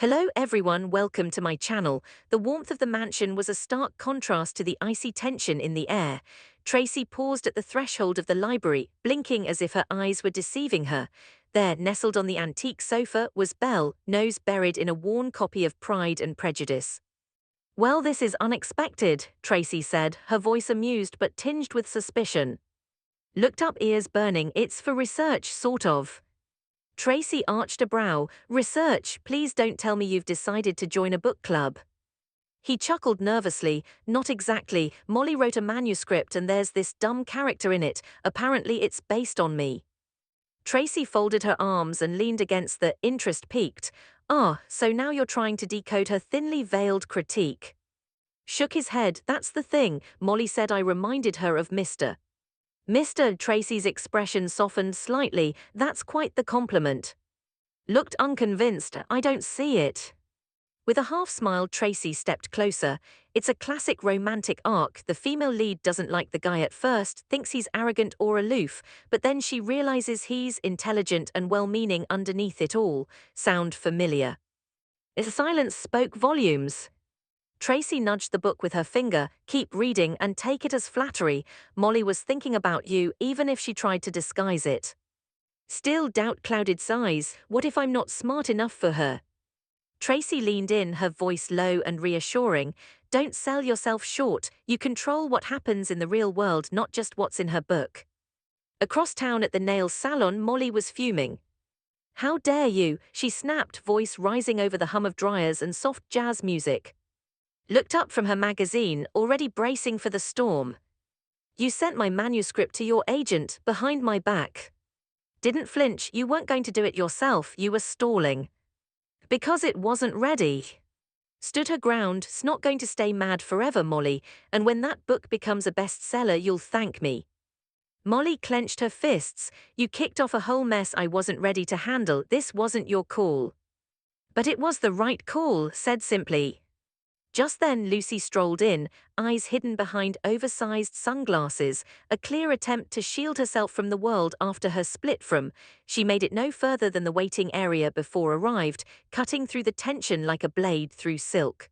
Hello everyone, welcome to my channel. The warmth of the mansion was a stark contrast to the icy tension in the air. Tracy paused at the threshold of the library, blinking as if her eyes were deceiving her. There, nestled on the antique sofa, was Belle, nose buried in a worn copy of Pride and Prejudice. Well, this is unexpected, Tracy said, her voice amused but tinged with suspicion. Looked up, ears burning. It's for research, sort of. Tracy arched a brow. Research? Please don't tell me you've decided to join a book club. He chuckled nervously. Not exactly. Molly wrote a manuscript and there's this dumb character in it. Apparently it's based on me. Tracy folded her arms and leaned against the interest peaked. Ah, so now you're trying to decode her thinly veiled critique. Shook his head. That's the thing. Molly said I reminded her of Mr. Tracy's expression softened slightly. That's quite the compliment. Looked unconvinced. I don't see it. With a half smile, Tracy stepped closer. It's a classic romantic arc. The female lead doesn't like the guy at first, thinks he's arrogant or aloof, but then she realizes he's intelligent and well-meaning underneath it all. Sound familiar? The silence spoke volumes. Tracy nudged the book with her finger. Keep reading and take it as flattery. Molly was thinking about you, even if she tried to disguise it. Still, doubt clouded sighs. What if I'm not smart enough for her? Tracy leaned in, her voice low and reassuring. Don't sell yourself short. You control what happens in the real world, not just what's in her book. Across town at the nail salon, Molly was fuming. How dare you? She snapped, voice rising over the hum of dryers and soft jazz music. Looked up from her magazine, already bracing for the storm. You sent my manuscript to your agent, behind my back. Didn't flinch. You weren't going to do it yourself, you were stalling. Because it wasn't ready. Stood her ground. It's not going to stay mad forever, Molly, and when that book becomes a bestseller you'll thank me. Molly clenched her fists. You kicked off a whole mess I wasn't ready to handle. This wasn't your call. But it was the right call, said simply. Just then Lucy strolled in, eyes hidden behind oversized sunglasses, a clear attempt to shield herself from the world after her split from. She made it no further than the waiting area before arrived, cutting through the tension like a blade through silk.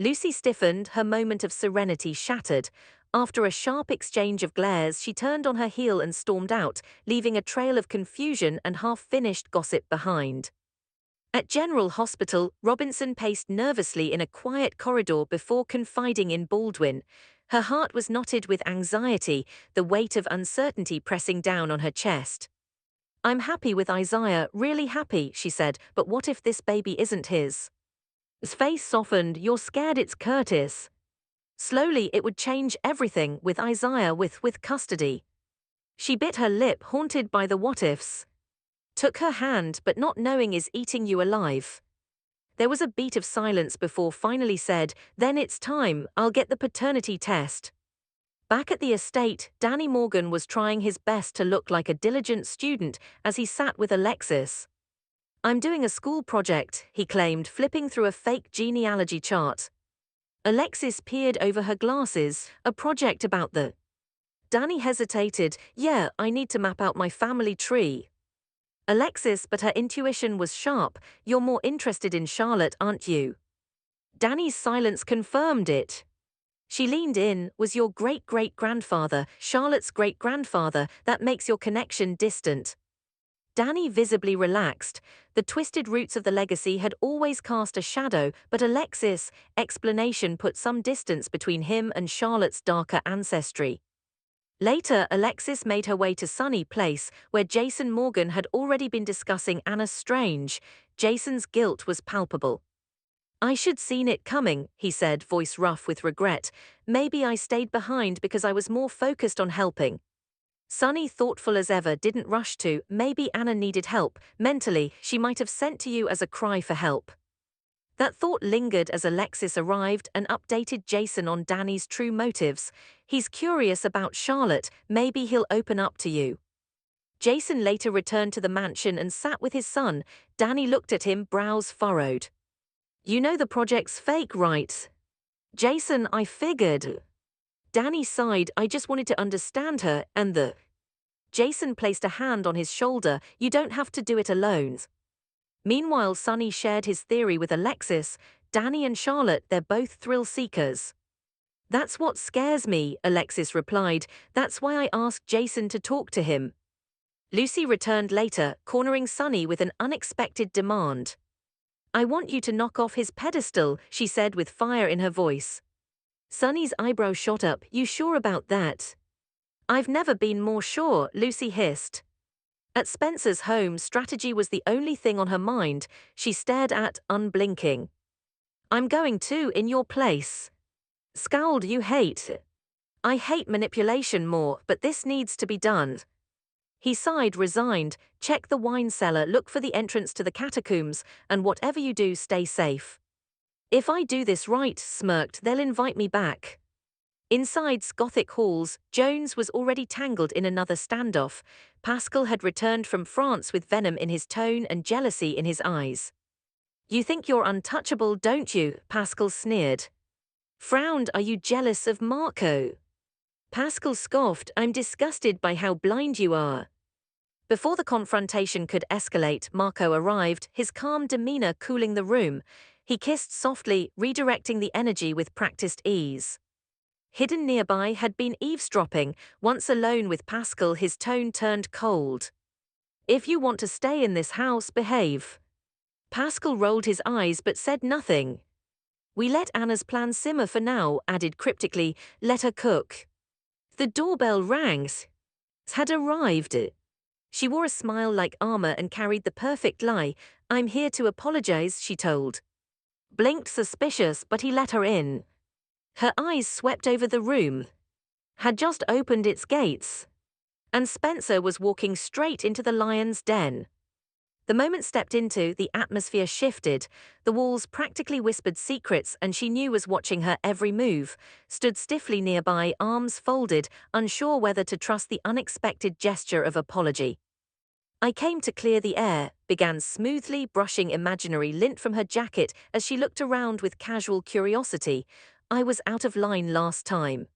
Lucy stiffened, her moment of serenity shattered. After a sharp exchange of glares, she turned on her heel and stormed out, leaving a trail of confusion and half-finished gossip behind. At General Hospital, Robinson paced nervously in a quiet corridor before confiding in Baldwin. Her heart was knotted with anxiety, the weight of uncertainty pressing down on her chest. I'm happy with Isaiah, really happy, she said, but what if this baby isn't his? His face softened. You're scared it's Curtis. Slowly it would change everything with Isaiah with custody. She bit her lip, haunted by the what-ifs. Took her hand, but not knowing is eating you alive. There was a beat of silence before finally said, then it's time, I'll get the paternity test. Back at the estate, Danny Morgan was trying his best to look like a diligent student as he sat with Alexis. I'm doing a school project, he claimed, flipping through a fake genealogy chart. Alexis peered over her glasses. A project about the... Danny hesitated. Yeah, I need to map out my family tree. Alexis, but her intuition was sharp. You're more interested in Charlotte, aren't you? Danny's silence confirmed it. She leaned in. Was your great-great-grandfather Charlotte's great-grandfather? That makes your connection distant. Danny visibly relaxed. The twisted roots of the legacy had always cast a shadow, but Alexis' explanation put some distance between him and Charlotte's darker ancestry. Later, Alexis made her way to Sunny Place, where Jason Morgan had already been discussing Anna Strange. Jason's guilt was palpable. I should seen it coming, he said, voice rough with regret. Maybe I stayed behind because I was more focused on helping. Sunny, thoughtful as ever, didn't rush to. Maybe Anna needed help. Mentally, she might have sent to you as a cry for help. That thought lingered as Alexis arrived and updated Jason on Danny's true motives. He's curious about Charlotte, maybe he'll open up to you. Jason later returned to the mansion and sat with his son. Danny looked at him, brows furrowed. You know the project's fake, right? Jason, I figured. Danny sighed. I just wanted to understand her, and the... Jason placed a hand on his shoulder. You don't have to do it alone. Meanwhile, Sunny shared his theory with Alexis. Danny and Charlotte, they're both thrill seekers. That's what scares me, Alexis replied. That's why I asked Jason to talk to him. Lucy returned later, cornering Sunny with an unexpected demand. I want you to knock off his pedestal, she said with fire in her voice. Sunny's eyebrow shot up. You sure about that? I've never been more sure, Lucy hissed. At Spencer's home, strategy was the only thing on her mind. She stared at, unblinking. I'm going to, in your place. Scowled. You hate. I hate manipulation more, but this needs to be done. He sighed, resigned. Check the wine cellar, look for the entrance to the catacombs, and whatever you do, stay safe. If I do this right, smirked, they'll invite me back. Inside's Gothic halls, Jones was already tangled in another standoff. Pascal had returned from France with venom in his tone and jealousy in his eyes. You think you're untouchable, don't you? Pascal sneered. Frowned. Are you jealous of Marco? Pascal scoffed. I'm disgusted by how blind you are. Before the confrontation could escalate, Marco arrived, his calm demeanor cooling the room. He kissed softly, redirecting the energy with practiced ease. Hidden nearby had been eavesdropping. Once alone with Pascal, his tone turned cold. If you want to stay in this house, behave. Pascal rolled his eyes but said nothing. We let Anna's plan simmer for now, added cryptically, let her cook. The doorbell rang. Had arrived. She wore a smile like armor and carried the perfect lie. I'm here to apologize, she told. Blinked suspicious, but he let her in. Her eyes swept over the room. Had just opened its gates. And Spencer was walking straight into the lion's den. The moment stepped into, the atmosphere shifted. The walls practically whispered secrets, and she knew was watching her every move. Stood stiffly nearby, arms folded, unsure whether to trust the unexpected gesture of apology. I came to clear the air, began smoothly, brushing imaginary lint from her jacket as she looked around with casual curiosity. I was out of line last time.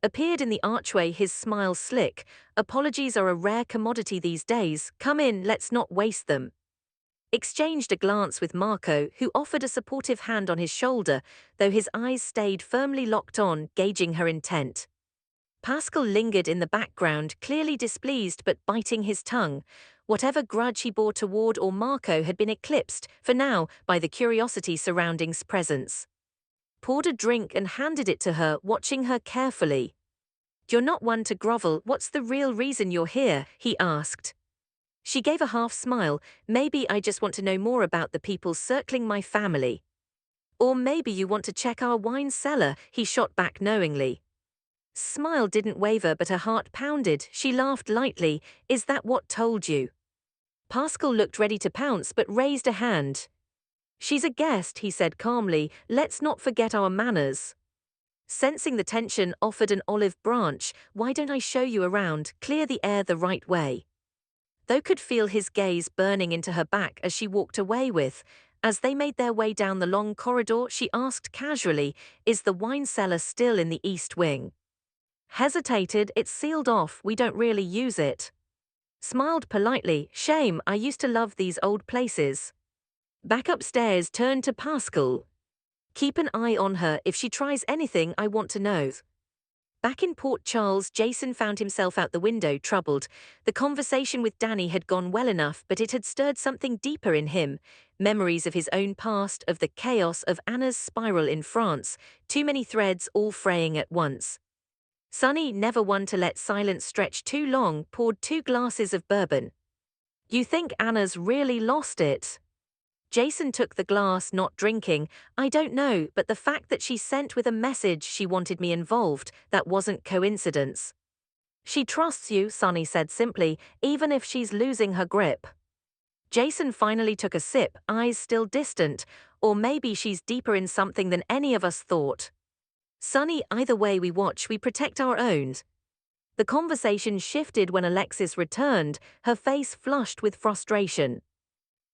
Appeared in the archway, his smile slick. Apologies are a rare commodity these days. Come in, let's not waste them. Exchanged a glance with Marco, who offered a supportive hand on his shoulder, though his eyes stayed firmly locked on, gauging her intent. Pascal lingered in the background, clearly displeased but biting his tongue. Whatever grudge he bore toward or Marco had been eclipsed, for now, by the curiosity surrounding his presence. Poured a drink and handed it to her, watching her carefully. You're not one to grovel. What's the real reason you're here? He asked. She gave a half smile. Maybe I just want to know more about the people circling my family. Or maybe you want to check our wine cellar, he shot back knowingly. Smile didn't waver but her heart pounded. She laughed lightly. Is that what told you? Pascal looked ready to pounce but raised a hand. She's a guest, he said calmly. Let's not forget our manners. Sensing the tension, offered an olive branch. Why don't I show you around, clear the air the right way? Though could feel his gaze burning into her back as she walked away with. As they made their way down the long corridor, she asked casually, is the wine cellar still in the east wing? Hesitated. It's sealed off, we don't really use it. Smiled politely. Shame, I used to love these old places. Back upstairs, turned to Pascal. Keep an eye on her. If she tries anything, I want to know. Back in Port Charles, Jason found himself out the window, troubled. The conversation with Danny had gone well enough, but it had stirred something deeper in him. Memories of his own past, of the chaos of Anna's spiral in France. Too many threads all fraying at once. Sunny, never one to let silence stretch too long, poured 2 glasses of bourbon. You think Anna's really lost it? Jason took the glass, not drinking. I don't know, but the fact that she sent with a message she wanted me involved, that wasn't coincidence. She trusts you, Sunny said simply, even if she's losing her grip. Jason finally took a sip, eyes still distant. Or maybe she's deeper in something than any of us thought. Sunny, either way we watch, we protect our own. The conversation shifted when Alexis returned, her face flushed with frustration.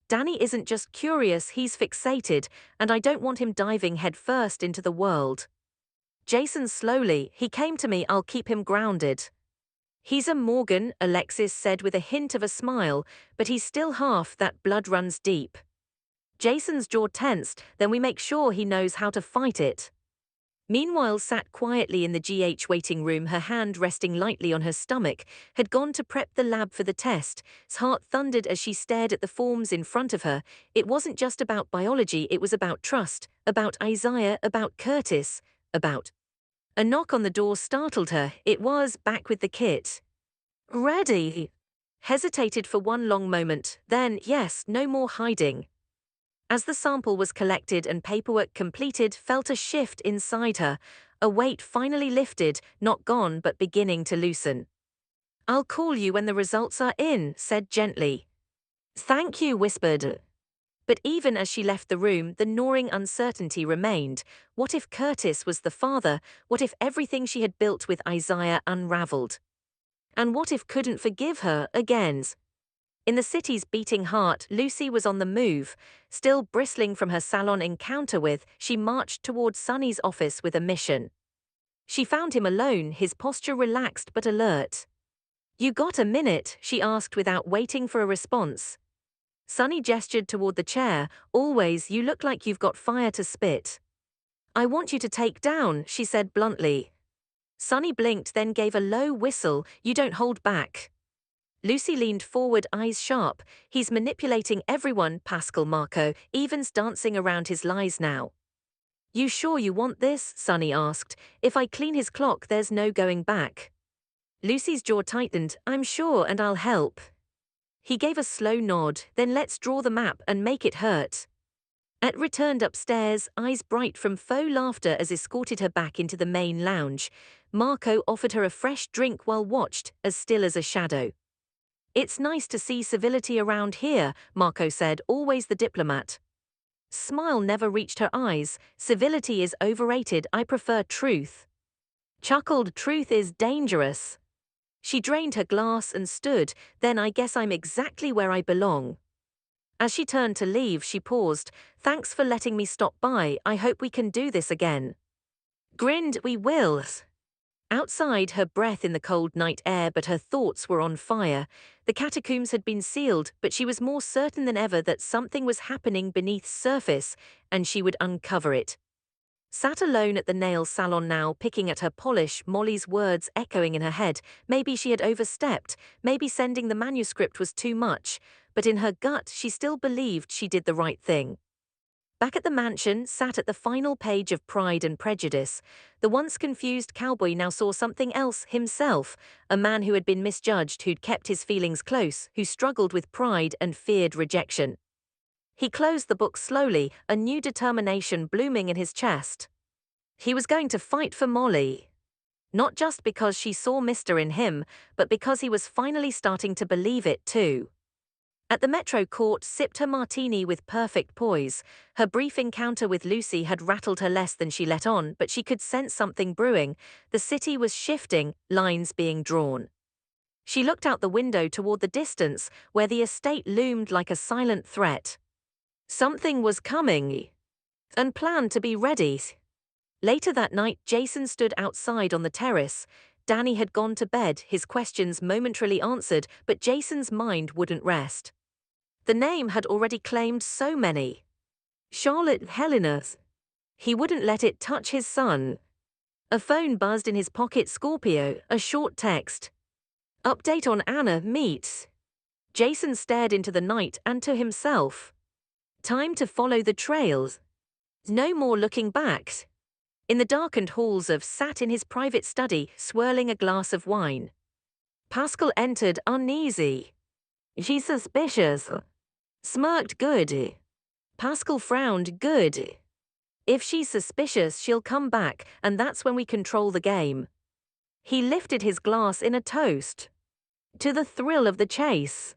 Danny isn't just curious, he's fixated, and I don't want him diving headfirst into the world. Jason slowly, he came to me, I'll keep him grounded. He's a Morgan, Alexis said with a hint of a smile, but he's still half, that blood runs deep. Jason's jaw tensed, then we make sure he knows how to fight it. Meanwhile, sat quietly in the GH waiting room, her hand resting lightly on her stomach, had gone to prep the lab for the test. His heart thundered as she stared at the forms in front of her. It wasn't just about biology, it was about trust, about Isaiah, about Curtis, about... A knock on the door startled her. It was back with the kit. Ready? Hesitated for one long moment, then, yes, no more hiding. As the sample was collected and paperwork completed, felt a shift inside her. A weight finally lifted, not gone but beginning to loosen. I'll call you when the results are in, said gently. Thank you, whispered. But even as she left the room, the gnawing uncertainty remained. What if Curtis was the father? What if everything she had built with Isaiah unraveled? And what if couldn't forgive her again? In the city's beating heart, Lucy was on the move. Still bristling from her salon encounter with, she marched towards Sonny's office with a mission. She found him alone, his posture relaxed but alert. You got a minute? She asked without waiting for a response. Sonny gestured toward the chair. Always, you look like you've got fire to spit. I want you to take down, she said bluntly. Sonny blinked, then gave a low whistle. You don't hold back. Lucy leaned forward, eyes sharp. He's manipulating everyone, Pascal Marco, even's dancing around his lies now. You sure you want this? Sonny asked. If I clean his clock, there's no going back. Lucy's jaw tightened. I'm sure, and I'll help. He gave a slow nod. Then let's draw the map and make it hurt. Ed returned upstairs, eyes bright from faux laughter as escorted her back into the main lounge. Marco offered her a fresh drink while watched, as still as a shadow. It's nice to see civility around here, Marco said, always the diplomat. Smile never reached her eyes. Civility is overrated, I prefer truth. Chuckled, truth is dangerous. She drained her glass and stood, then I guess I'm exactly where I belong. As she turned to leave, she paused. Thanks for letting me stop by, I hope we can do this again. Grinned, we will. Outside, her breath in the cold night air, but her thoughts were on fire. The catacombs had been sealed, but she was more certain than ever that something was happening beneath surface, and she would uncover it. Sat alone at the nail salon now, picking at her polish, Molly's words echoing in her head. Maybe she had overstepped, maybe sending the manuscript was too much, but in her gut she still believed she did the right thing. Back at the mansion, sat at the final page of Pride and Prejudice. The once confused cowboy now saw something else himself, a man who had been misjudged, who'd kept his feelings close, who struggled with pride and feared rejection. He closed the book slowly, a new determination blooming in his chest. He was going to fight for Molly. Not just because she saw Mr. in him, but because he was finally starting to believe it too. At the Metro Court, sipped her martini with perfect poise. Her brief encounter with Lucy had rattled her less than she let on, but she could sense something brewing. The city was shifting, lines being drawn. She looked out the window toward the distance, where the estate loomed like a silent threat. Something was coming, and planned to be ready. Later that night, Jason stood outside on the terrace. Danny had gone to bed, his questions momentarily answered, but Jason's mind wouldn't rest. The name had already claimed so many. Charlotte Helena. He wouldn't let it touch his son. A phone buzzed in his pocket. Scorpio, a short text. Update on Anna, meets. Jason stared into the night and to himself. Time to follow the trails. No more looking back. In the darkened halls of, sat in his private study, swirling a glass of wine. Pascal entered, uneasy. She's suspicious. Smirked, good. Pascal frowned, good. If she's suspicious, she'll come back, and that's when we control the game. He lifted his glass in a toast. To the thrill of the chase.